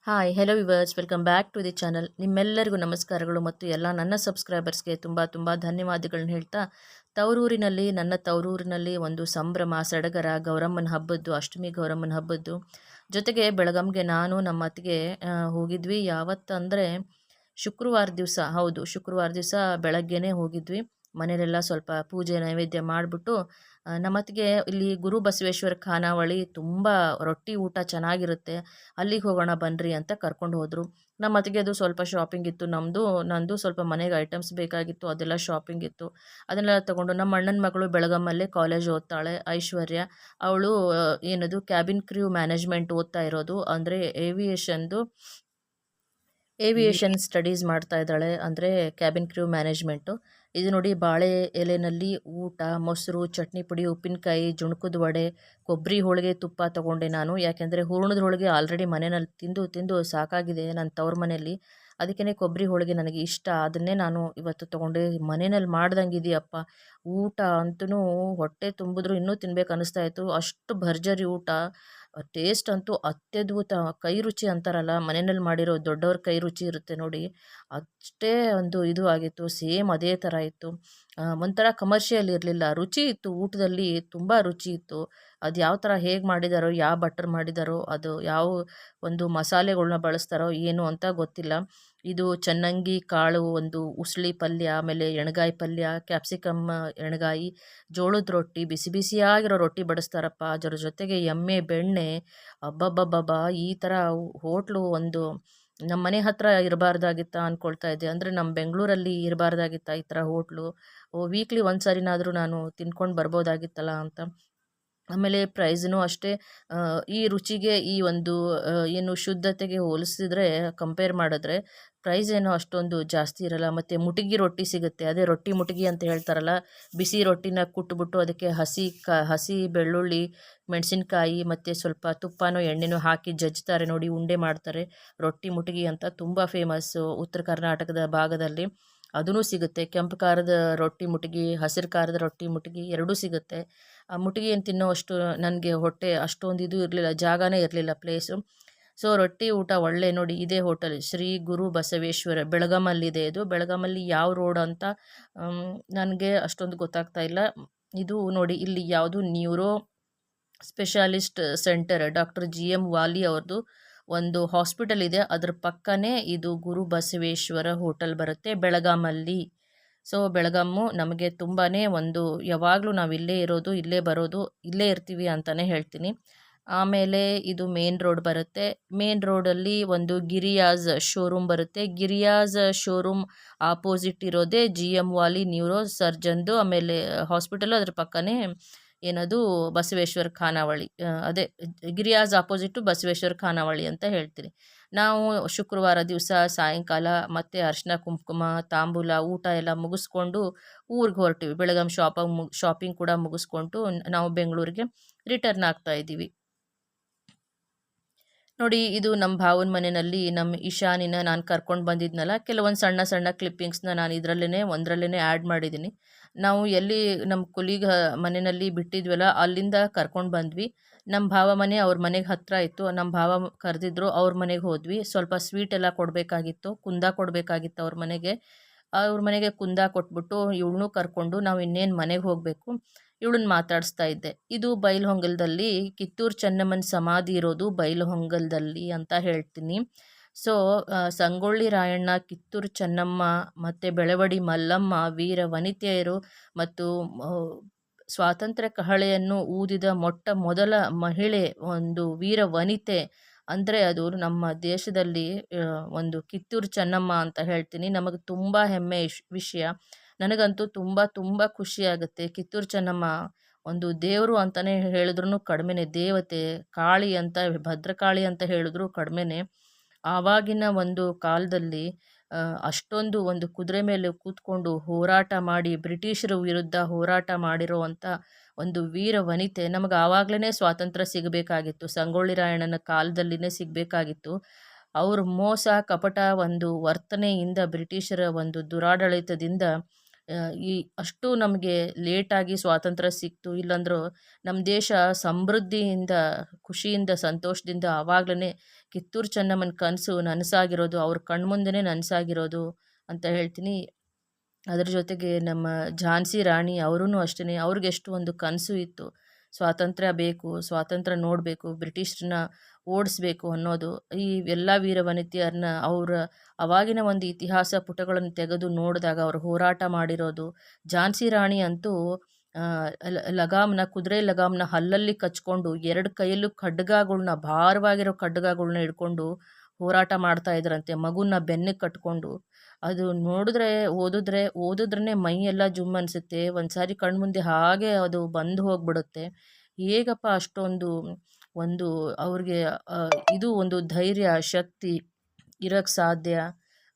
Hi hello viewers welcome back to the channel. ನಿಮ್ಮೆಲ್ಲರಿಗೂ ನಮಸ್ಕಾರಗಳು ಮತ್ತು ಎಲ್ಲ ನನ್ನ ಸಬ್ಸ್ಕ್ರೈಬರ್ಸ್ಗೆ ತುಂಬ ಧನ್ಯವಾದಗಳನ್ನ ಹೇಳ್ತಾ, ನನ್ನ ತವರೂರಿನಲ್ಲಿ ಒಂದು ಸಂಭ್ರಮ ಸಡಗರ ಗೌರಮ್ಮನ ಹಬ್ಬದ್ದು, ಅಷ್ಟಮಿ ಗೌರಮ್ಮನ ಹಬ್ಬದ್ದು ಜೊತೆಗೆ ಬೆಳಗಮ್ಗೆ ನಾನು ನಮ್ಮ ಅತ್ತಿಗೆ ಹೋಗಿದ್ವಿ. ಯಾವತ್ತಂದರೆ ಶುಕ್ರವಾರ ದಿವಸ ಬೆಳಗ್ಗೆನೇ ಹೋಗಿದ್ವಿ. ಮನೇಲೆಲ್ಲ ಸ್ವಲ್ಪ ಪೂಜೆ ನೈವೇದ್ಯ ಮಾಡಿಬಿಟ್ಟು ನಮ್ಮತ್ತಿಗೆ ಇಲ್ಲಿ ಗುರು ಬಸವೇಶ್ವರ ಖಾನಾವಳಿ ತುಂಬ ರೊಟ್ಟಿ ಊಟ ಚೆನ್ನಾಗಿರುತ್ತೆ, ಅಲ್ಲಿಗೆ ಹೋಗೋಣ ಬನ್ನಿರಿ ಅಂತ ಕರ್ಕೊಂಡು ಹೋದರು. ನಮ್ಮತ್ತಿಗೆ ಅದು ಸ್ವಲ್ಪ ಶಾಪಿಂಗ್ ಇತ್ತು, ನಂದು ಸ್ವಲ್ಪ ಮನೆಗೆ ಐಟಮ್ಸ್ ಬೇಕಾಗಿತ್ತು, ಅದೆಲ್ಲ ಶಾಪಿಂಗ್ ಇತ್ತು. ಅದನ್ನೆಲ್ಲ ತೊಗೊಂಡು ನಮ್ಮ ಅಣ್ಣನ ಮಗಳು ಬೆಳಗಮ್ಮಲ್ಲೇ ಕಾಲೇಜ್ ಓದ್ತಾಳೆ, ಐಶ್ವರ್ಯ. ಅವಳು ಏನದು ಕ್ಯಾಬಿನ್ ಕ್ರ್ಯೂ ಮ್ಯಾನೇಜ್ಮೆಂಟ್ ಓದ್ತಾ ಇರೋದು, ಅಂದರೆ ಏವಿಯೇಷನ್ ಸ್ಟಡೀಸ್ ಮಾಡ್ತಾ ಇದ್ದಾಳೆ, ಅಂದರೆ ಕ್ಯಾಬಿನ್ ಕ್ರ್ಯೂ ಮ್ಯಾನೇಜ್ಮೆಂಟು. ಇದು ನೋಡಿ, ಬಾಳೆ ಎಲೆಯಲ್ಲಿ ಊಟ, ಮೊಸರು, ಚಟ್ನಿ ಪುಡಿ, ಉಪ್ಪಿನಕಾಯಿ, ಜುಣಕದ ವಡೆ, ಕೊಬ್ಬರಿ ಹೋಳಿಗೆ, ತುಪ್ಪ ತೊಗೊಂಡೆ ನಾನು. ಯಾಕೆಂದರೆ ಹೂರ್ಣದ ಹೋಳಿಗೆ ಆಲ್ರೆಡಿ ಮನೆಯಲ್ಲಿ ತಿಂದು ಸಾಕಾಗಿದೆ ನನ್ನ ತವ್ರ ಮನೆಯಲ್ಲಿ. ಅದಕ್ಕೇ ಕೊಬ್ಬರಿ ಹೋಳಿಗೆ ನನಗೆ ಇಷ್ಟ, ಅದನ್ನೇ ನಾನು ಇವತ್ತು ತೊಗೊಂಡೆ. ಮನೆಯಲ್ಲಿ ಮಾಡ್ದಂಗೆ ಇದೆಯಪ್ಪ ಊಟ ಅಂತೂ, ಹೊಟ್ಟೆ ತುಂಬಿದ್ರು ಇನ್ನೂ ತಿನ್ಬೇಕು ಅನ್ನಿಸ್ತಾ ಇತ್ತು, ಅಷ್ಟು ಭರ್ಜರಿ ಊಟ. ಟೇಸ್ಟ್ ಅಂತೂ ಅತ್ಯದ್ಭುತ, ಕೈ ರುಚಿ ಅಂತಾರಲ್ಲ, ಮನೆಯಲ್ಲಿ ಮಾಡಿರೋ ದೊಡ್ಡವ್ರ ಕೈ ರುಚಿ ಇರುತ್ತೆ ನೋಡಿ, ಅಷ್ಟೇ ಒಂದು ಇದು ಆಗಿತ್ತು. ಸೇಮ್ ಅದೇ ಥರ ಇತ್ತು. ಒಂಥರ ಕಮರ್ಷಿಯಲ್ ಇರಲಿಲ್ಲ, ರುಚಿ ಇತ್ತು ಊಟದಲ್ಲಿ, ತುಂಬ ರುಚಿ ಇತ್ತು. ಅದು ಯಾವ ಥರ ಹೇಗೆ ಮಾಡಿದಾರೋ, ಯಾವ ಭಟ್ರು ಮಾಡಿದಾರೋ, ಅದು ಯಾವ ಒಂದು ಮಸಾಲೆಗಳ್ನ ಬಳಸ್ತಾರೋ ಏನು ಅಂತ ಗೊತ್ತಿಲ್ಲ. ಇದು ಚನ್ನಂಗಿ ಕಾಳು, ಒಂದು ಉಸ್ಲಿ ಪಲ್ಯ, ಆಮೇಲೆ ಎಣ್ಗಾಯಿ ಪಲ್ಯ, ಕ್ಯಾಪ್ಸಿಕಮ್ ಎಣ್ಗಾಯಿ, ಜೋಳದ ರೊಟ್ಟಿ, ಬಿಸಿ ಬಿಸಿಯಾಗಿರೋ ರೊಟ್ಟಿ ಬಡಿಸ್ತಾರಪ್ಪ, ಅದರ ಜೊತೆಗೆ ಎಮ್ಮೆ ಬೆಣ್ಣೆ. ಅಬ್ಬಬ್ಬಬ್ಬಬ್ಬಾ, ಈ ಥರ ಹೋಟ್ಲು ಒಂದು ನಮ್ಮ ಮನೆ ಹತ್ರ ಇರಬಾರ್ದಾಗಿತ್ತಾ ಅಂದ್ಕೊಳ್ತಾ ಇದ್ದೆ. ಅಂದರೆ ನಮ್ಮ ಬೆಂಗಳೂರಲ್ಲಿ ಇರಬಾರ್ದಾಗಿತ್ತಾ ಈ ಥರ ಹೋಟ್ಲು? ವೀಕ್ಲಿ ಒಂದು ಸಾರಿನಾದರೂ ನಾನು ತಿನ್ಕೊಂಡು ಬರ್ಬೋದಾಗಿತ್ತಲ್ಲ ಅಂತ. ಆಮೇಲೆ ಪ್ರೈಸ್ನೂ ಅಷ್ಟೇ, ಈ ರುಚಿಗೆ, ಈ ಒಂದು ಏನು ಶುದ್ಧತೆಗೆ ಹೋಲಿಸಿದ್ರೆ, ಕಂಪೇರ್ ಮಾಡಿದ್ರೆ ಪ್ರೈಸ್ ಏನೋ ಅಷ್ಟೊಂದು ಜಾಸ್ತಿ ಇರಲ್ಲ. ಮತ್ತು ಮುಟಗಿ ರೊಟ್ಟಿ ಸಿಗುತ್ತೆ, ಅದೇ ರೊಟ್ಟಿ ಮುಟಗಿ ಅಂತ ಹೇಳ್ತಾರಲ್ಲ, ಬಿಸಿ ರೊಟ್ಟಿನ ಕುಟ್ಬಿಟ್ಟು ಅದಕ್ಕೆ ಹಸಿ ಬೆಳ್ಳುಳ್ಳಿ, ಮೆಣಸಿನ್ಕಾಯಿ ಮತ್ತು ಸ್ವಲ್ಪ ತುಪ್ಪನೋ ಎಣ್ಣೆನೋ ಹಾಕಿ ಜಜ್ತಾರೆ ನೋಡಿ, ಉಂಡೆ ಮಾಡ್ತಾರೆ. ರೊಟ್ಟಿ ಮುಟಗಿ ಅಂತ ತುಂಬ ಫೇಮಸ್ಸು ಉತ್ತರ ಕರ್ನಾಟಕದ ಭಾಗದಲ್ಲಿ. ಅದೂ ಸಿಗುತ್ತೆ, ಕೆಂಪು ಖಾರದ ರೊಟ್ಟಿ ಮುಟಗಿ, ಹಸಿರು ಖಾರದ ರೊಟ್ಟಿ ಮುಟಗಿ ಎರಡೂ ಸಿಗುತ್ತೆ. ಆ ಮುಟಗಿ ಏನು ತಿನ್ನೋ ಅಷ್ಟು ನನಗೆ ಹೊಟ್ಟೆ ಅಷ್ಟೊಂದು ಇದು ಇರಲಿಲ್ಲ, ಜಾಗನೇ ಇರಲಿಲ್ಲ, ಪ್ಲೇಸು. ಸೊ ರೊಟ್ಟಿ ಊಟ ಒಳ್ಳೆ. ನೋಡಿ, ಇದೇ ಹೋಟೆಲ್ ಶ್ರೀ ಗುರು ಬಸವೇಶ್ವರ, ಬೆಳಗಾಮಲ್ಲಿದೆ. ಇದು ಬೆಳಗಾಮಲ್ಲಿ ಯಾವ ರೋಡ್ ಅಂತ ನನಗೆ ಅಷ್ಟೊಂದು ಗೊತ್ತಾಗ್ತಾ ಇಲ್ಲ. ಇದು ನೋಡಿ, ಇಲ್ಲಿ ಯಾವುದು neuro specialist centre, doctor GM ವಾಲಿ ಅವ್ರದ್ದು ಒಂದು ಹಾಸ್ಪಿಟಲ್ ಇದೆ, ಅದ್ರ ಪಕ್ಕನೇ ಇದು ಗುರು ಬಸವೇಶ್ವರ ಹೋಟೆಲ್ ಬರುತ್ತೆ ಬೆಳಗಾಮಲ್ಲಿ. ಸೊ ಬೆಳಗಾಮು ನಮಗೆ ತುಂಬಾ ಒಂದು, ಯಾವಾಗಲೂ ನಾವು ಇಲ್ಲೇ ಇರೋದು, ಇಲ್ಲೇ ಬರೋದು, ಇಲ್ಲೇ ಇರ್ತೀವಿ ಅಂತಲೇ ಹೇಳ್ತೀನಿ. ಆಮೇಲೆ ಇದು ಮೇನ್ ರೋಡ್ ಬರುತ್ತೆ. ಮೇನ್ ರೋಡಲ್ಲಿ ಒಂದು ಗಿರಿಯಾಜ್ ಶೋರೂಮ್ ಬರುತ್ತೆ. ಗಿರಿಯಾಜ್ ಶೋರೂಮ್ ಆಪೋಸಿಟ್ ಇರೋದೇ GM ವಾಲಿ ನ್ಯೂರೋ ಸರ್ಜನ್ದು, ಆಮೇಲೆ ಹಾಸ್ಪಿಟಲು ಅದ್ರ ಪಕ್ಕನೇ ಏನದು ಬಸವೇಶ್ವರ ಖಾನಾವಳಿ, ಅದೇ ಗಿರಿಯಾಜ್ ಆಪೋಸಿಟು ಬಸವೇಶ್ವರ ಖಾನಾವಳಿ ಅಂತ ಹೇಳ್ತೀನಿ. ನಾವು ಶುಕ್ರವಾರ ದಿವಸ ಸಾಯಂಕಾಲ ಮತ್ತೆ ಅರಿಶಿನ ಕುಂಕುಮ ತಾಂಬೂಲ ಊಟ ಎಲ್ಲ ಮುಗಿಸ್ಕೊಂಡು ಊರಿಗೆ ಹೊರಟಿವಿ. ಬೆಳಗಾಂ ಶಾಪಿಂಗ್ ಕೂಡ ಮುಗಿಸ್ಕೊಂಡು ನಾವು ಬೆಂಗಳೂರಿಗೆ ರಿಟರ್ನ್ ಆಗ್ತಾ ಇದ್ದೀವಿ. ನೋಡಿ, ಇದು ನಮ್ಮ ಭಾವನ ಮನೆಯಲ್ಲಿ ನಮ್ಮ ಇಶಾನಿನ ನಾನು ಕರ್ಕೊಂಡು ಬಂದಿದ್ನಲ್ಲ, ಕೆಲವೊಂದು ಸಣ್ಣ ಸಣ್ಣ ಕ್ಲಿಪ್ಪಿಂಗ್ಸ್ನ ನಾನು ಒಂದರಲ್ಲೇ ಆ್ಯಡ್ ಮಾಡಿದ್ದೀನಿ. ನಾವು ಎಲ್ಲಿ ನಮ್ಮ ಕೊಲೀಗ್ ಮನೆಯಲ್ಲಿ ಬಿಟ್ಟಿದ್ವಲ್ಲ, ಅಲ್ಲಿಂದ ಕರ್ಕೊಂಡು ಬಂದ್ವಿ. ನಮ್ಮ ಭಾವ ಮನೆ ಅವ್ರ ಮನೆಗೆ ಹತ್ತಿರ ಇತ್ತು, ನಮ್ಮ ಭಾವ ಕರೆದಿದ್ರು, ಅವ್ರ ಮನೆಗೆ ಹೋದ್ವಿ. ಸ್ವಲ್ಪ ಸ್ವೀಟ್ ಎಲ್ಲ ಕೊಡಬೇಕಾಗಿತ್ತು, ಕುಂದ ಕೊಡಬೇಕಾಗಿತ್ತು ಅವ್ರ ಮನೆಗೆ ಕುಂದ ಕೊಟ್ಬಿಟ್ಟು ಇವಳನ್ನೂ ಕರ್ಕೊಂಡು ನಾವು ಇನ್ನೇನು ಮನೆಗೆ ಹೋಗಬೇಕು, ಇವಳನ್ನ ಮಾತಾಡಿಸ್ತಾ ಇದ್ದೆ. ಇದು ಬೈಲಹೊಂಗಲದಲ್ಲಿ ಕಿತ್ತೂರು ಚೆನ್ನಮ್ಮನ ಸಮಾಧಿ ಇರೋದು ಬೈಲಹೊಂಗಲದಲ್ಲಿ ಅಂತ ಹೇಳ್ತೀನಿ. ಸೊ ಸಂಗೊಳ್ಳಿ ರಾಯಣ್ಣ, ಕಿತ್ತೂರು ಚೆನ್ನಮ್ಮ ಮತ್ತು ಬೆಳವಡಿ ಮಲ್ಲಮ್ಮ ವೀರ ವನಿತೆಯರು ಮತ್ತು ಸ್ವಾತಂತ್ರ್ಯ ಕಹಳೆಯನ್ನು ಊದಿದ ಮೊಟ್ಟ ಮೊದಲ ಮಹಿಳೆ, ಒಂದು ವೀರ ವನಿತೆ ಅಂದರೆ ಅದು ನಮ್ಮ ದೇಶದಲ್ಲಿ ಒಂದು ಕಿತ್ತೂರು ಚೆನ್ನಮ್ಮ ಅಂತ ಹೇಳ್ತೀನಿ. ನಮಗೆ ತುಂಬ ಹೆಮ್ಮೆ ವಿಷಯ. ನನಗಂತೂ ತುಂಬ ತುಂಬ ಖುಷಿಯಾಗುತ್ತೆ. ಕಿತ್ತೂರು ಚೆನ್ನಮ್ಮ ಒಂದು ದೇವರು ಅಂತಲೇ ಹೇಳಿದ್ರೂ ಕಡಿಮೆನೇ, ದೇವತೆ, ಕಾಳಿ ಅಂತ, ಭದ್ರಕಾಳಿ ಅಂತ ಹೇಳಿದ್ರು ಕಡಿಮೆನೇ. ಆವಾಗಿನ ಒಂದು ಕಾಲದಲ್ಲಿ ಅಷ್ಟೊಂದು ಒಂದು ಕುದುರೆ ಮೇಲೆ ಕೂತ್ಕೊಂಡು ಹೋರಾಟ ಮಾಡಿ, ಬ್ರಿಟಿಷರ ವಿರುದ್ಧ ಹೋರಾಟ ಮಾಡಿರೋವಂಥ ಒಂದು ವೀರ ವನಿತೆ. ನಮಗೆ ಆವಾಗಲೇ ಸ್ವಾತಂತ್ರ್ಯ ಸಿಗಬೇಕಾಗಿತ್ತು, ಸಂಗೊಳ್ಳಿ ರಾಯಣ್ಣನ ಕಾಲದಲ್ಲಿನೇ ಸಿಗಬೇಕಾಗಿತ್ತು. ಅವ್ರ ಮೋಸ ಕಪಟ ಒಂದು ವರ್ತನೆಯಿಂದ, ಬ್ರಿಟಿಷರ ಒಂದು ದುರಾಡಳಿತದಿಂದ ಈ ಅಷ್ಟು ನಮಗೆ ಲೇಟಾಗಿ ಸ್ವಾತಂತ್ರ್ಯ ಸಿಕ್ತು. ಇಲ್ಲಾಂದ್ರೂ ನಮ್ಮ ದೇಶ ಸಮೃದ್ಧಿಯಿಂದ, ಖುಷಿಯಿಂದ, ಸಂತೋಷದಿಂದ ಆವಾಗಲೇ ಕಿತ್ತೂರು ಚೆನ್ನಮ್ಮನ ಕನಸು ನನಸಾಗಿರೋದು, ಅವ್ರ ಕಣ್ಮುಂದೆನೇ ನನಸಾಗಿರೋದು ಅಂತ ಹೇಳ್ತೀನಿ. ಅದರ ಜೊತೆಗೆ ನಮ್ಮ ಝಾನ್ಸಿ ರಾಣಿ ಅವರೂ ಅಷ್ಟೇ, ಅವ್ರಿಗೆಷ್ಟು ಒಂದು ಕನಸು ಇತ್ತು, ಸ್ವಾತಂತ್ರ್ಯ ಬೇಕು, ಸ್ವಾತಂತ್ರ್ಯ ನೋಡಬೇಕು, ಬ್ರಿಟಿಷ್ರನ್ನ ಓಡಿಸ್ಬೇಕು ಅನ್ನೋದು. ಈ ಎಲ್ಲ ವೀರ ವನಿತೆಯರನ್ನ ಅವರ ಅವಾಗಿನ ಒಂದು ಇತಿಹಾಸ ಪುಟಗಳನ್ನು ತೆಗೆದು ನೋಡಿದಾಗ ಅವರು ಹೋರಾಟ ಮಾಡಿರೋದು. ಝಾನ್ಸಿ ರಾಣಿ ಅಂತೂ ಕುದುರೆ ಲಗಾಮ್ನ ಹಲ್ಲಲ್ಲಿ ಕಚ್ಕೊಂಡು 2 ಕೈಯಲ್ಲೂ ಖಡ್ಗಗಳ್ನ, ಭಾರವಾಗಿರೋ ಖಡ್ಗಗಳ್ನ ಹಿಡ್ಕೊಂಡು ಹೋರಾಟ ಮಾಡ್ತಾ ಇದ್ರಂತೆ, ಮಗುನ ಬೆನ್ನಿಗೆ ಕಟ್ಕೊಂಡು. ಅದು ನೋಡಿದ್ರೆ ಓದಿದ್ರೇ ಮೈ ಎಲ್ಲ ಜುಮ್ ಅನಿಸುತ್ತೆ. ಒಂದ್ಸಾರಿ ಕಣ್ಮುಂದೆ ಹಾಗೆ ಅದು ಬಂದು ಹೋಗ್ಬಿಡುತ್ತೆ. ಹೇಗಪ್ಪ ಅಷ್ಟೊಂದು ಒಂದು ಅವ್ರಿಗೆ ಇದು ಒಂದು ಧೈರ್ಯ, ಶಕ್ತಿ ಇರೋಕ್ಕೆ ಸಾಧ್ಯ?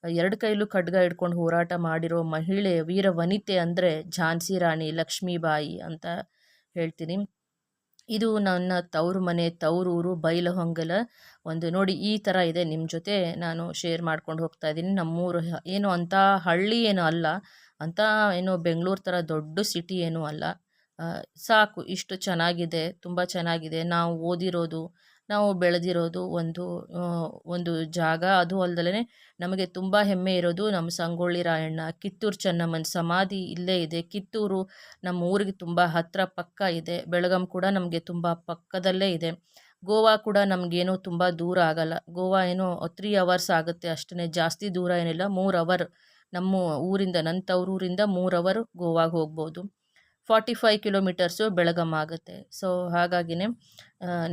2 ಕೈಲೂ ಖಡ್ಗ ಹಿಡ್ಕೊಂಡು ಹೋರಾಟ ಮಾಡಿರೋ ಮಹಿಳೆ, ವೀರ ವನಿತೆ ಅಂದರೆ ಝಾನ್ಸಿ ರಾಣಿ ಲಕ್ಷ್ಮೀಬಾಯಿ ಅಂತ ಹೇಳ್ತೀನಿ. ಇದು ನನ್ನ ತವರು ಮನೆ, ತವರೂರು ಬೈಲಹೊಂಗಲ. ಒಂದು ನೋಡಿ ಈ ಥರ ಇದೆ, ನಿಮ್ಮ ಜೊತೆ ನಾನು ಶೇರ್ ಮಾಡ್ಕೊಂಡು ಹೋಗ್ತಾ ಇದ್ದೀನಿ. ನಮ್ಮೂರು ಏನು ಅಂಥ ಹಳ್ಳಿ ಏನೂ ಅಲ್ಲ, ಅಂಥ ಏನು ಬೆಂಗಳೂರು ಥರ ದೊಡ್ಡ ಸಿಟಿ ಏನೂ ಅಲ್ಲ. ಸಾಕು, ಇಷ್ಟು ಚೆನ್ನಾಗಿದೆ, ತುಂಬ ಚೆನ್ನಾಗಿದೆ. ನಾವು ಓದಿರೋದು, ನಾವು ಬೆಳೆದಿರೋದು ಒಂದು ಜಾಗ. ಅದು ಅಲ್ಲದೆ ನಮಗೆ ತುಂಬ ಹೆಮ್ಮೆ ಇರೋದು ನಮ್ಮ ಸಂಗೊಳ್ಳಿ ರಾಯಣ್ಣ, ಕಿತ್ತೂರು ಚೆನ್ನಮ್ಮನ ಸಮಾಧಿ ಇಲ್ಲೇ ಇದೆ. ಕಿತ್ತೂರು ನಮ್ಮ ಊರಿಗೆ ತುಂಬ ಹತ್ತಿರ, ಪಕ್ಕ ಇದೆ. ಬೆಳಗಾಂ ಕೂಡ ನಮಗೆ ತುಂಬ ಪಕ್ಕದಲ್ಲೇ ಇದೆ. ಗೋವಾ ಕೂಡ ನಮಗೇನೋ ತುಂಬ ದೂರ ಆಗಲ್ಲ. ಗೋವಾ ಏನೋ 3 ಅವರ್ಸ್ ಆಗುತ್ತೆ ಅಷ್ಟೇ, ಜಾಸ್ತಿ ದೂರ ಏನಿಲ್ಲ. 3 ಅವರ್ ನಮ್ಮ ಊರಿಂದ, ನನ್ನ ತವರೂರಿಂದ 3 ಅವರ್ ಗೋವಾಗೆ ಹೋಗ್ಬೋದು. 45 ಕಿಲೋಮೀಟರ್ಸು ಬೆಳಗಾಂ ಆಗುತ್ತೆ. ಸೊ ಹಾಗಾಗಿನೇ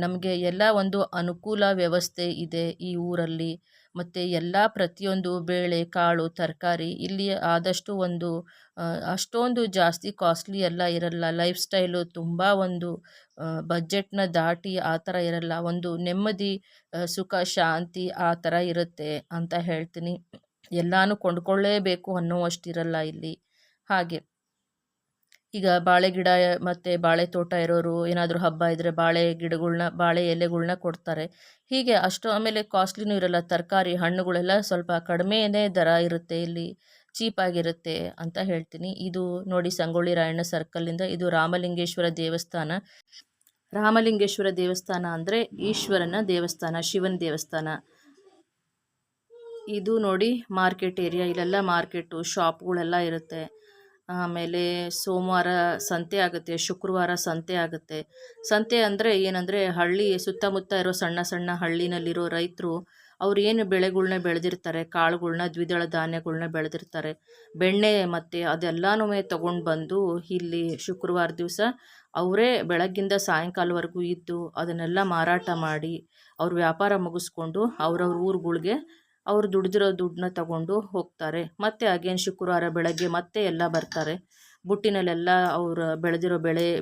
ನಮಗೆ ಎಲ್ಲ ಒಂದು ಅನುಕೂಲ ವ್ಯವಸ್ಥೆ ಇದೆ ಈ ಊರಲ್ಲಿ. ಮತ್ತು ಎಲ್ಲ ಪ್ರತಿಯೊಂದು ಬೇಳೆ, ಕಾಳು, ತರಕಾರಿ ಇಲ್ಲಿ ಆದಷ್ಟು ಅಷ್ಟೊಂದು ಜಾಸ್ತಿ ಕಾಸ್ಟ್ಲಿ ಎಲ್ಲ ಇರಲ್ಲ. ಲೈಫ್ ಸ್ಟೈಲು ತುಂಬ ಒಂದು ಬಜೆಟ್ನ ದಾಟಿ ಆ ಥರ ಇರಲ್ಲ. ಒಂದು ನೆಮ್ಮದಿ, ಸುಖ, ಶಾಂತಿ ಆ ಥರ ಇರುತ್ತೆ ಅಂತ ಹೇಳ್ತೀನಿ. ಎಲ್ಲನೂ ಕೊಂಡ್ಕೊಳ್ಳೇಬೇಕು ಅನ್ನೋವಷ್ಟಿರಲ್ಲ ಇಲ್ಲಿ. ಹಾಗೆ ಈಗ ಬಾಳೆ ಗಿಡ ಮತ್ತು ಬಾಳೆ ತೋಟ ಇರೋರು ಏನಾದರೂ ಹಬ್ಬ ಇದ್ದರೆ ಬಾಳೆ ಎಲೆಗಳ್ನ ಕೊಡ್ತಾರೆ. ಹೀಗೆ ಆಮೇಲೆ ಕಾಸ್ಟ್ಲಿನೂ ಇರಲ್ಲ. ತರಕಾರಿ, ಹಣ್ಣುಗಳೆಲ್ಲ ಸ್ವಲ್ಪ ಕಡಿಮೆನೇ ದರ ಇರುತ್ತೆ ಇಲ್ಲಿ, ಚೀಪಾಗಿರುತ್ತೆ ಅಂತ ಹೇಳ್ತೀನಿ. ಇದು ನೋಡಿ ಸಂಗೊಳ್ಳಿ ರಾಯಣ್ಣ ಸರ್ಕಲ್ಲಿಂದ ಇದು ರಾಮಲಿಂಗೇಶ್ವರ ದೇವಸ್ಥಾನ. ರಾಮಲಿಂಗೇಶ್ವರ ದೇವಸ್ಥಾನ ಅಂದರೆ ಈಶ್ವರನ ದೇವಸ್ಥಾನ, ಶಿವನ ದೇವಸ್ಥಾನ. ಇದು ನೋಡಿ ಮಾರ್ಕೆಟ್ ಏರಿಯಾ, ಇಲ್ಲೆಲ್ಲ ಮಾರ್ಕೆಟು, ಶಾಪ್ಗಳೆಲ್ಲ ಇರುತ್ತೆ. ಆಮೇಲೆ ಸೋಮವಾರ ಸಂತೆ ಆಗುತ್ತೆ, ಶುಕ್ರವಾರ ಸಂತೆ ಆಗುತ್ತೆ. ಸಂತೆ ಅಂದರೆ ಏನಂದರೆ ಹಳ್ಳಿ ಸುತ್ತಮುತ್ತ ಇರೋ ಸಣ್ಣ ಸಣ್ಣ ಹಳ್ಳಿನಲ್ಲಿರೋ ರೈತರು ಅವ್ರು ಏನು ಬೆಳೆಗಳ್ನ ಬೆಳೆದಿರ್ತಾರೆ, ಕಾಳುಗಳ್ನ, ದ್ವಿದಳ ಧಾನ್ಯಗಳ್ನ ಬೆಳೆದಿರ್ತಾರೆ, ಬೆಣ್ಣೆ ಮತ್ತು ಅದೆಲ್ಲನೂ ತೊಗೊಂಡು ಬಂದು ಇಲ್ಲಿ ಶುಕ್ರವಾರ ದಿವಸ ಅವರೇ ಬೆಳಗ್ಗಿಂದ ಸಾಯಂಕಾಲವರೆಗೂ ಇದ್ದು ಅದನ್ನೆಲ್ಲ ಮಾರಾಟ ಮಾಡಿ ಅವ್ರ ವ್ಯಾಪಾರ ಮುಗಿಸ್ಕೊಂಡು ಅವ್ರವ್ರ ಊರುಗಳ್ಗೆ ಅವರು ದುಡ್ದಿರೋ ದುಡ್ಡನ್ನ ತಗೊಂಡು ಹೋಗ್ತಾರೆ. ಮತ್ತು ಅಗೇನ್ ಶುಕ್ರವಾರ ಬೆಳಗ್ಗೆ ಮತ್ತೆ ಎಲ್ಲ ಬರ್ತಾರೆ. ಬುಟ್ಟಿನಲ್ಲೆಲ್ಲ ಅವ್ರು ಬೆಳೆದಿರೋ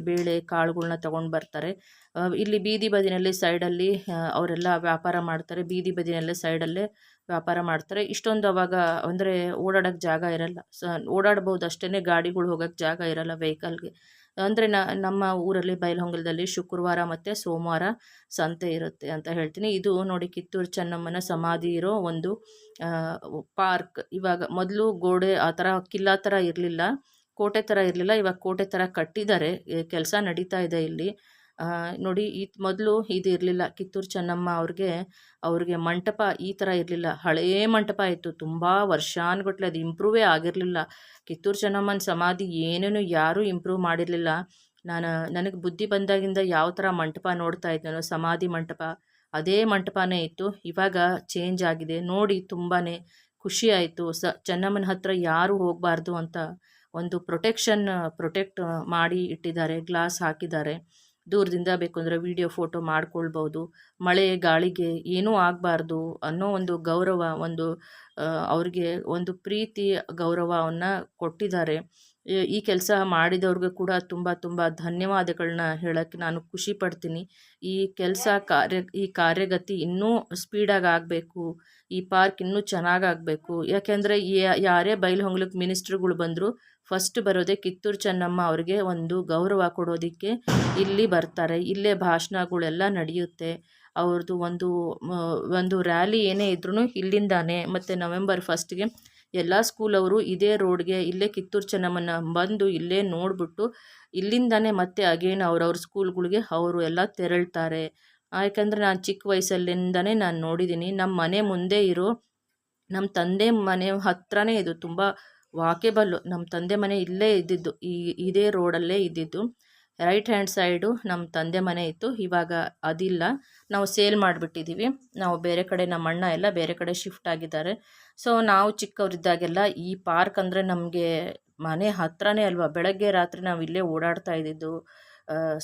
ಬೇಳೆ ಕಾಳುಗಳ್ನ ತೊಗೊಂಡು ಬರ್ತಾರೆ. ಇಲ್ಲಿ ಬೀದಿ ಬದಿನಲ್ಲಿ ಸೈಡಲ್ಲಿ ಅವರೆಲ್ಲ ವ್ಯಾಪಾರ ಮಾಡ್ತಾರೆ. ಬೀದಿ ಬದಿನಲ್ಲೇ ಸೈಡಲ್ಲೇ ವ್ಯಾಪಾರ ಮಾಡ್ತಾರೆ. ಇಷ್ಟೊಂದು ಅವಾಗ ಅಂದರೆ ಓಡಾಡೋಕ್ಕೆ ಜಾಗ ಇರಲ್ಲ. ಓಡಾಡ್ಬೋದು ಅಷ್ಟೇ, ಗಾಡಿಗಳು ಹೋಗೋಕ್ಕೆ ಜಾಗ ಇರಲ್ಲ ವೆಹಿಕಲ್ಗೆ. ಅಂದರೆ ನಮ್ಮ ಊರಲ್ಲಿ ಬೈಲಹೊಂಗಲದಲ್ಲಿ ಶುಕ್ರವಾರ ಮತ್ತು ಸೋಮವಾರ ಸಂತೆ ಇರುತ್ತೆ ಅಂತ ಹೇಳ್ತೀನಿ. ಇದು ನೋಡಿ ಕಿತ್ತೂರು ಚೆನ್ನಮ್ಮನ ಸಮಾಧಿ ಇರೋ ಒಂದು ಪಾರ್ಕ್. ಇವಾಗ ಮೊದಲು ಗೋಡೆ ಆ ಥರ ಕಿಲ್ಲಾ ಥರ ಇರಲಿಲ್ಲ, ಕೋಟೆ ಥರ ಇರಲಿಲ್ಲ. ಇವಾಗ ಕೋಟೆ ಥರ ಕಟ್ಟಿದ್ದಾರೆ, ಕೆಲಸ ನಡೀತಾ ಇದೆ ಇಲ್ಲಿ. ನೋಡಿ ಮೊದಲು ಇದು ಇರಲಿಲ್ಲ. ಕಿತ್ತೂರು ಚೆನ್ನಮ್ಮ ಅವ್ರಿಗೆ ಮಂಟಪ ಈ ಥರ ಇರಲಿಲ್ಲ, ಹಳೆಯ ಮಂಟಪ ಇತ್ತು. ತುಂಬ ವರ್ಷಾನುಗಟ್ಲೆ ಅದು ಇಂಪ್ರೂವೇ ಆಗಿರಲಿಲ್ಲ. ಕಿತ್ತೂರು ಚೆನ್ನಮ್ಮನ ಸಮಾಧಿ ಏನೇನು ಯಾರೂ ಇಂಪ್ರೂವ್ ಮಾಡಿರಲಿಲ್ಲ. ನನಗೆ ಬುದ್ಧಿ ಬಂದಾಗಿಂದ ಯಾವ ಥರ ಮಂಟಪ ನೋಡ್ತಾ ಇದ್ದಾನೋ, ಸಮಾಧಿ ಮಂಟಪ ಅದೇ ಮಂಟಪನೇ ಇತ್ತು. ಇವಾಗ ಚೇಂಜ್ ಆಗಿದೆ ನೋಡಿ, ತುಂಬಾ ಖುಷಿ ಆಯಿತು. ಚೆನ್ನಮ್ಮನ ಹತ್ರ ಯಾರೂ ಹೋಗಬಾರ್ದು ಅಂತ ಒಂದು ಪ್ರೊಟೆಕ್ಟ್ ಮಾಡಿ ಇಟ್ಟಿದ್ದಾರೆ, ಗ್ಲಾಸ್ ಹಾಕಿದ್ದಾರೆ. ದೂರದಿಂದ ಬೇಕು ಅಂದರೆ ವಿಡಿಯೋ ಫೋಟೋ ಮಾಡ್ಕೊಳ್ಬೋದು. ಮಳೆ ಗಾಳಿಗೆ ಏನೂ ಆಗಬಾರ್ದು ಅನ್ನೋ ಒಂದು ಗೌರವ, ಅವ್ರಿಗೆ ಒಂದು ಪ್ರೀತಿ ಗೌರವವನ್ನು ಕೊಟ್ಟಿದ್ದಾರೆ. ಈ ಕೆಲಸ ಮಾಡಿದವ್ರಿಗೆ ಕೂಡ ತುಂಬ ತುಂಬ ಧನ್ಯವಾದಗಳನ್ನ ಹೇಳೋಕ್ಕೆ ನಾನು ಖುಷಿ ಪಡ್ತೀನಿ. ಈ ಕಾರ್ಯಗತಿ ಇನ್ನೂ ಸ್ಪೀಡಾಗಿ ಆಗಬೇಕು, ಈ ಪಾರ್ಕ್ ಇನ್ನೂ ಚೆನ್ನಾಗಾಗಬೇಕು. ಯಾಕೆಂದರೆ ಯಾರೇ ಬೈಲಹೊಂಗಲಕ್ಕೆ ಮಿನಿಸ್ಟ್ರುಗಳು ಬಂದರೂ ಫಸ್ಟ್ ಬರೋದೇ ಕಿತ್ತೂರು ಚೆನ್ನಮ್ಮ ಅವ್ರಿಗೆ ಒಂದು ಗೌರವ ಕೊಡೋದಕ್ಕೆ ಇಲ್ಲಿ ಬರ್ತಾರೆ. ಇಲ್ಲೇ ಭಾಷಣಗಳೆಲ್ಲ ನಡೆಯುತ್ತೆ. ಅವ್ರದ್ದು ಒಂದು ರ್ಯಾಲಿ ಏನೇ ಇದ್ರೂ ಇಲ್ಲಿಂದಾನೆ. ಮತ್ತು ನವೆಂಬರ್ 1ಗೆ ಎಲ್ಲ ಸ್ಕೂಲವರು ಇದೇ ರೋಡ್ಗೆ, ಇಲ್ಲೇ ಕಿತ್ತೂರು ಚೆನ್ನಮ್ಮನ ಬಂದು ಇಲ್ಲೇ ನೋಡಿಬಿಟ್ಟು ಇಲ್ಲಿಂದಾನೆ ಮತ್ತೆ ಅಗೇನ್ ಅವ್ರವ್ರ ಸ್ಕೂಲ್ಗಳಿಗೆ ಅವರು ಎಲ್ಲ ತೆರಳ್ತಾರೆ ಯಾಕಂದರೆ ನಾನು ಚಿಕ್ಕ ವಯಸ್ಸಲ್ಲಿಂದನೇ ನಾನು ನೋಡಿದ್ದೀನಿ. ನಮ್ಮ ಮನೆ ಮುಂದೆ ಇರೋ ನಮ್ಮ ತಂದೆ ಮನೆ ಹತ್ರನೇ ಇದು, ತುಂಬ ವಾಕೇಬಲ್ಲು. ನಮ್ಮ ತಂದೆ ಮನೆ ಇಲ್ಲೇ ಇದ್ದಿದ್ದು, ಇದೇ ರೋಡಲ್ಲೇ ಇದ್ದಿದ್ದು. ರೈಟ್ ಹ್ಯಾಂಡ್ ಸೈಡು ನಮ್ಮ ತಂದೆ ಮನೆ ಇತ್ತು. ಇವಾಗ ಅದಿಲ್ಲ, ನಾವು ಸೇಲ್ ಮಾಡಿಬಿಟ್ಟಿದ್ದೀವಿ. ನಾವು ಬೇರೆ ಕಡೆ, ನಮ್ಮ ಅಣ್ಣ ಎಲ್ಲ ಬೇರೆ ಕಡೆ ಶಿಫ್ಟ್ ಆಗಿದ್ದಾರೆ. ಸೊ ನಾವು ಚಿಕ್ಕವರಿದ್ದಾಗೆಲ್ಲ ಈ ಪಾರ್ಕ್ ಅಂದರೆ ನಮಗೆ ಮನೆ ಹತ್ರನೇ ಅಲ್ವಾ, ಬೆಳಗ್ಗೆ ರಾತ್ರಿ ನಾವು ಇಲ್ಲೇ ಓಡಾಡ್ತಾ ಇದ್ದಿದ್ದು.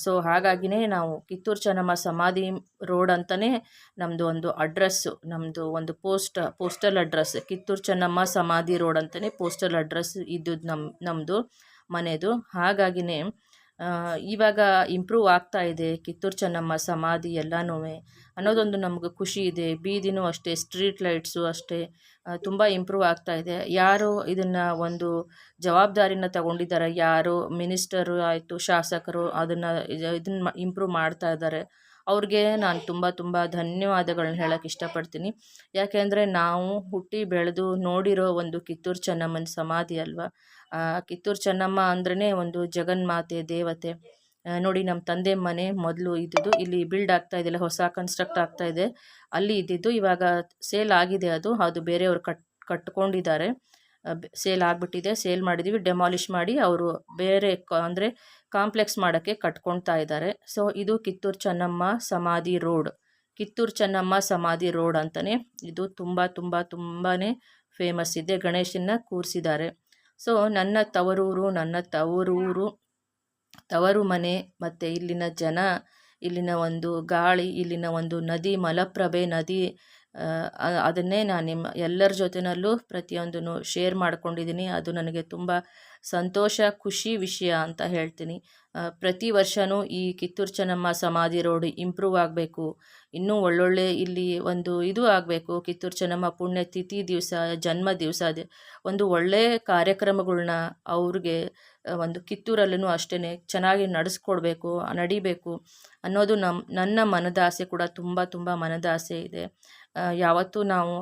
ಸೊ ಹಾಗಾಗಿನೇ ನಾವು ಕಿತ್ತೂರು ಚೆನ್ನಮ್ಮ ಸಮಾಧಿ ರೋಡ್ ಅಂತಲೇ ನಮ್ಮದು ಒಂದು ಅಡ್ರೆಸ್ಸು, ನಮ್ಮದು ಒಂದು ಪೋಸ್ಟಲ್ ಅಡ್ರೆಸ್ ಕಿತ್ತೂರು ಚೆನ್ನಮ್ಮ ಸಮಾಧಿ ರೋಡ್ ಅಂತಲೇ ಪೋಸ್ಟಲ್ ಅಡ್ರೆಸ್ ಇದ್ದದ್ದು ನಮ್ಮದು ಮನೆಯದು. ಹಾಗಾಗಿನೇ ಇವಾಗ ಇಂಪ್ರೂವ್ ಆಗ್ತಾ ಇದೆ ಕಿತ್ತೂರು ಚೆನ್ನಮ್ಮ ಸಮಾಧಿ ಎಲ್ಲನೂ ಅನ್ನೋದೊಂದು ನಮ್ಗೆ ಖುಷಿ ಇದೆ. ಬೀದಿನೂ ಅಷ್ಟೇ, ಸ್ಟ್ರೀಟ್ ಲೈಟ್ಸು ಅಷ್ಟೇ ತುಂಬ ಇಂಪ್ರೂವ್ ಆಗ್ತಾ ಇದೆ. ಯಾರು ಇದನ್ನು ಒಂದು ಜವಾಬ್ದಾರಿನ ತಗೊಂಡಿದ್ದಾರೆ, ಯಾರು ಮಿನಿಸ್ಟರು ಆಯಿತು, ಶಾಸಕರು ಇದನ್ನು ಇಂಪ್ರೂವ್ ಮಾಡ್ತಾ ಇದ್ದಾರೆ, ಅವ್ರಿಗೆ ನಾನು ತುಂಬ ತುಂಬ ಧನ್ಯವಾದಗಳನ್ನ ಹೇಳೋಕ್ಕೆ ಇಷ್ಟಪಡ್ತೀನಿ. ಯಾಕೆಂದರೆ ನಾವು ಹುಟ್ಟಿ ಬೆಳೆದು ನೋಡಿರೋ ಒಂದು ಕಿತ್ತೂರು ಚೆನ್ನಮ್ಮನ ಸಮಾಧಿ ಅಲ್ವಾ. ಕಿತ್ತೂರು ಚೆನ್ನಮ್ಮ ಅಂದ್ರೇ ಒಂದು ಜಗನ್ಮಾತೆ, ದೇವತೆ. ನೋಡಿ, ನಮ್ಮ ತಂದೆ ಮನೆ ಮೊದಲು ಇದ್ದಿದ್ದು ಇಲ್ಲಿ ಬಿಲ್ಡ್ ಆಗ್ತಾ ಇದೆಯಲ್ಲ, ಹೊಸ ಕನ್ಸ್ಟ್ರಕ್ಟ್ ಆಗ್ತಾ ಇದೆ, ಅಲ್ಲಿ ಇದ್ದಿದ್ದು. ಇವಾಗ ಸೇಲ್ ಆಗಿದೆ, ಅದು ಬೇರೆಯವರು ಕಟ್ಕೊಂಡಿದ್ದಾರೆ. ಸೇಲ್ ಆಗಿಬಿಟ್ಟಿದೆ, ಸೇಲ್ ಮಾಡಿದ್ದೀವಿ. ಡೆಮಾಲಿಷ್ ಮಾಡಿ ಅವರು ಬೇರೆ ಅಂದರೆ ಕಾಂಪ್ಲೆಕ್ಸ್ ಮಾಡೋಕ್ಕೆ ಕಟ್ಕೊಳ್ತಾ ಇದ್ದಾರೆ. ಸೊ ಇದು ಕಿತ್ತೂರು ಚೆನ್ನಮ್ಮ ಸಮಾಧಿ ರೋಡ್, ಕಿತ್ತೂರು ಚೆನ್ನಮ್ಮ ಸಮಾಧಿ ರೋಡ್ ಅಂತಲೇ ಇದು ತುಂಬ ತುಂಬ ತುಂಬಾ ಫೇಮಸ್ ಇದೆ. ಗಣೇಶನ್ನ ಕೂರಿಸಿದ್ದಾರೆ. ಸೊ ನನ್ನ ತವರು ಮನೆ ಮತ್ತು ಇಲ್ಲಿನ ಜನ, ಇಲ್ಲಿನ ಒಂದು ಗಾಳಿ, ಇಲ್ಲಿನ ಒಂದು ನದಿ, ಮಲಪ್ರಭೆ ನದಿ, ಅದನ್ನೇ ನಾನು ನಿಮ್ಮ ಎಲ್ಲರ ಜೊತೆಯಲ್ಲೂ ಪ್ರತಿಯೊಂದನ್ನು ಶೇರ್ ಮಾಡ್ಕೊಂಡಿದ್ದೀನಿ. ಅದು ನನಗೆ ತುಂಬ ಸಂತೋಷ, ಖುಷಿ ವಿಷಯ ಅಂತ ಹೇಳ್ತೀನಿ. ಪ್ರತಿ ವರ್ಷವೂ ಈ ಕಿತ್ತೂರು ಚೆನ್ನಮ್ಮ ಸಮಾಧಿ ರೋಡ್ ಇಂಪ್ರೂವ್ ಆಗಬೇಕು, ಇನ್ನೂ ಒಳ್ಳೊಳ್ಳೆ ಇಲ್ಲಿ ಒಂದು ಇದು ಆಗಬೇಕು. ಕಿತ್ತೂರು ಚೆನ್ನಮ್ಮ ಪುಣ್ಯತಿಥಿ ದಿವಸ, ಜನ್ಮ ದಿವಸ ಒಂದು ಒಳ್ಳೆಯ ಕಾರ್ಯಕ್ರಮಗಳ್ನ ಅವ್ರಿಗೆ ಒಂದು ಕಿತ್ತೂರಲ್ಲೂ ಅಷ್ಟೇ ಚೆನ್ನಾಗಿ ನಡಿಬೇಕು ಅನ್ನೋದು ನನ್ನ ಮನದಾಸೆ ಕೂಡ, ತುಂಬ ತುಂಬ ಮನದಾಸೆ ಇದೆ. ಯಾವತ್ತೂ ನಾವು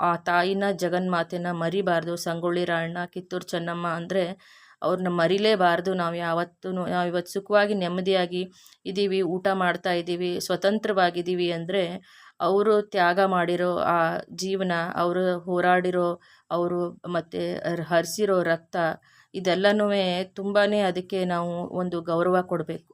ಆ ತಾಯಿನ, ಜಗನ್ಮಾತೆನ ಮರಿಬಾರ್ದು. ಸಂಗೊಳ್ಳಿ ರಾಯಣ್ಣ, ಕಿತ್ತೂರು ಚೆನ್ನಮ್ಮ ಅಂದರೆ ಅವ್ರನ್ನ ಮರಿಲೇಬಾರ್ದು. ನಾವು ಇವತ್ತು ಸುಖವಾಗಿ ನೆಮ್ಮದಿಯಾಗಿ ಇದ್ದೀವಿ, ಊಟ ಮಾಡ್ತಾ ಇದ್ದೀವಿ, ಸ್ವತಂತ್ರವಾಗಿದ್ದೀವಿ ಅಂದರೆ ಅವರು ತ್ಯಾಗ ಮಾಡಿರೋ ಆ ಜೀವನ, ಅವರು ಹೋರಾಡಿರೋ, ಅವರು ಮತ್ತು ಹರಿಸಿರೋ ರಕ್ತ, ಇದೆಲ್ಲನೂ ತುಂಬಾ ಅದಕ್ಕೆ ನಾವು ಒಂದು ಗೌರವ ಕೊಡಬೇಕು.